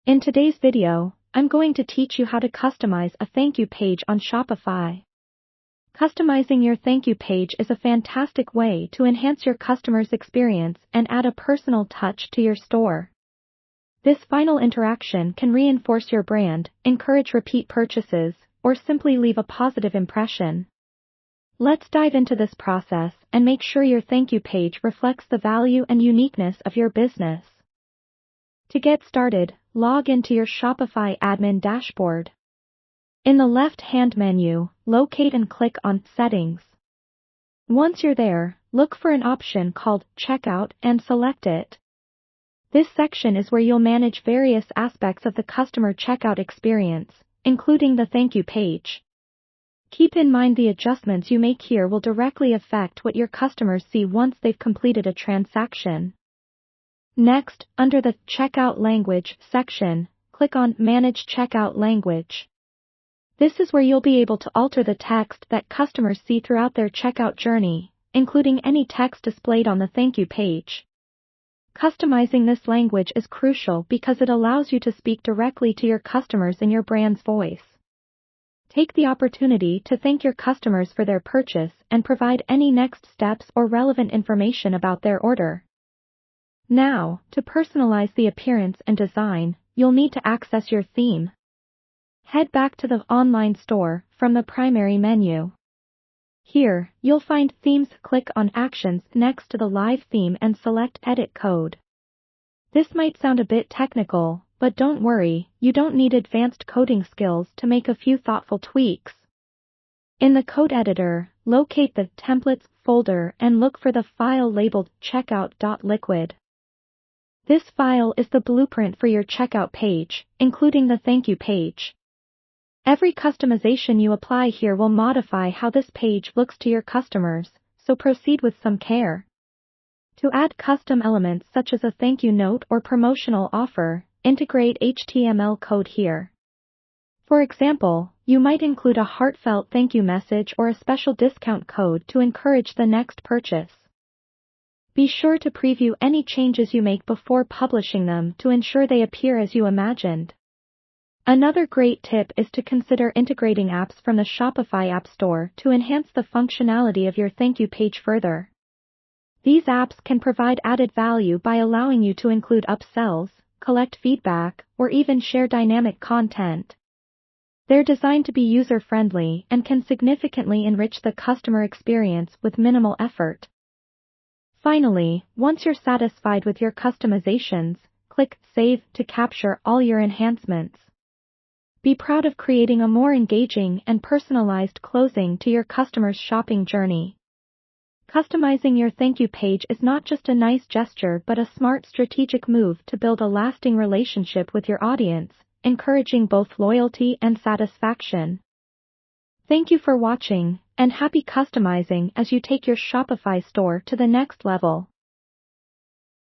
In today's video, I'm going to teach you how to customize a thank you page on Shopify. Customizing your thank you page is a fantastic way to enhance your customer's experience and add a personal touch to your store. This final interaction can reinforce your brand, encourage repeat purchases, or simply leave a positive impression. Let's dive into this process and make sure your thank you page reflects the value and uniqueness of your business. To get started, log into your Shopify admin dashboard. In the left-hand menu, locate and click on Settings. Once you're there, look for an option called Checkout and select it. This section is where you'll manage various aspects of the customer checkout experience, including the thank you page. Keep in mind the adjustments you make here will directly affect what your customers see once they've completed a transaction. Next, under the Checkout Language section, click on Manage Checkout Language. This is where you'll be able to alter the text that customers see throughout their checkout journey, including any text displayed on the thank you page. Customizing this language is crucial because it allows you to speak directly to your customers in your brand's voice. Take the opportunity to thank your customers for their purchase and provide any next steps or relevant information about their order. Now, to personalize the appearance and design, you'll need to access your theme. Head back to the online store from the primary menu. Here, you'll find Themes. Click on Actions next to the live theme and select Edit Code. This might sound a bit technical, but don't worry, you don't need advanced coding skills to make a few thoughtful tweaks. In the code editor, locate the Templates folder and look for the file labeled checkout.liquid. This file is the blueprint for your checkout page, including the thank you page. Every customization you apply here will modify how this page looks to your customers, so proceed with some care. To add custom elements such as a thank you note or promotional offer, integrate HTML code here. For example, you might include a heartfelt thank you message or a special discount code to encourage the next purchase. Be sure to preview any changes you make before publishing them to ensure they appear as you imagined. Another great tip is to consider integrating apps from the Shopify App Store to enhance the functionality of your thank you page further. These apps can provide added value by allowing you to include upsells, collect feedback, or even share dynamic content. They're designed to be user-friendly and can significantly enrich the customer experience with minimal effort. Finally, once you're satisfied with your customizations, click Save to capture all your enhancements. Be proud of creating a more engaging and personalized closing to your customer's shopping journey. Customizing your thank you page is not just a nice gesture but a smart strategic move to build a lasting relationship with your audience, encouraging both loyalty and satisfaction. Thank you for watching, and happy customizing as you take your Shopify store to the next level.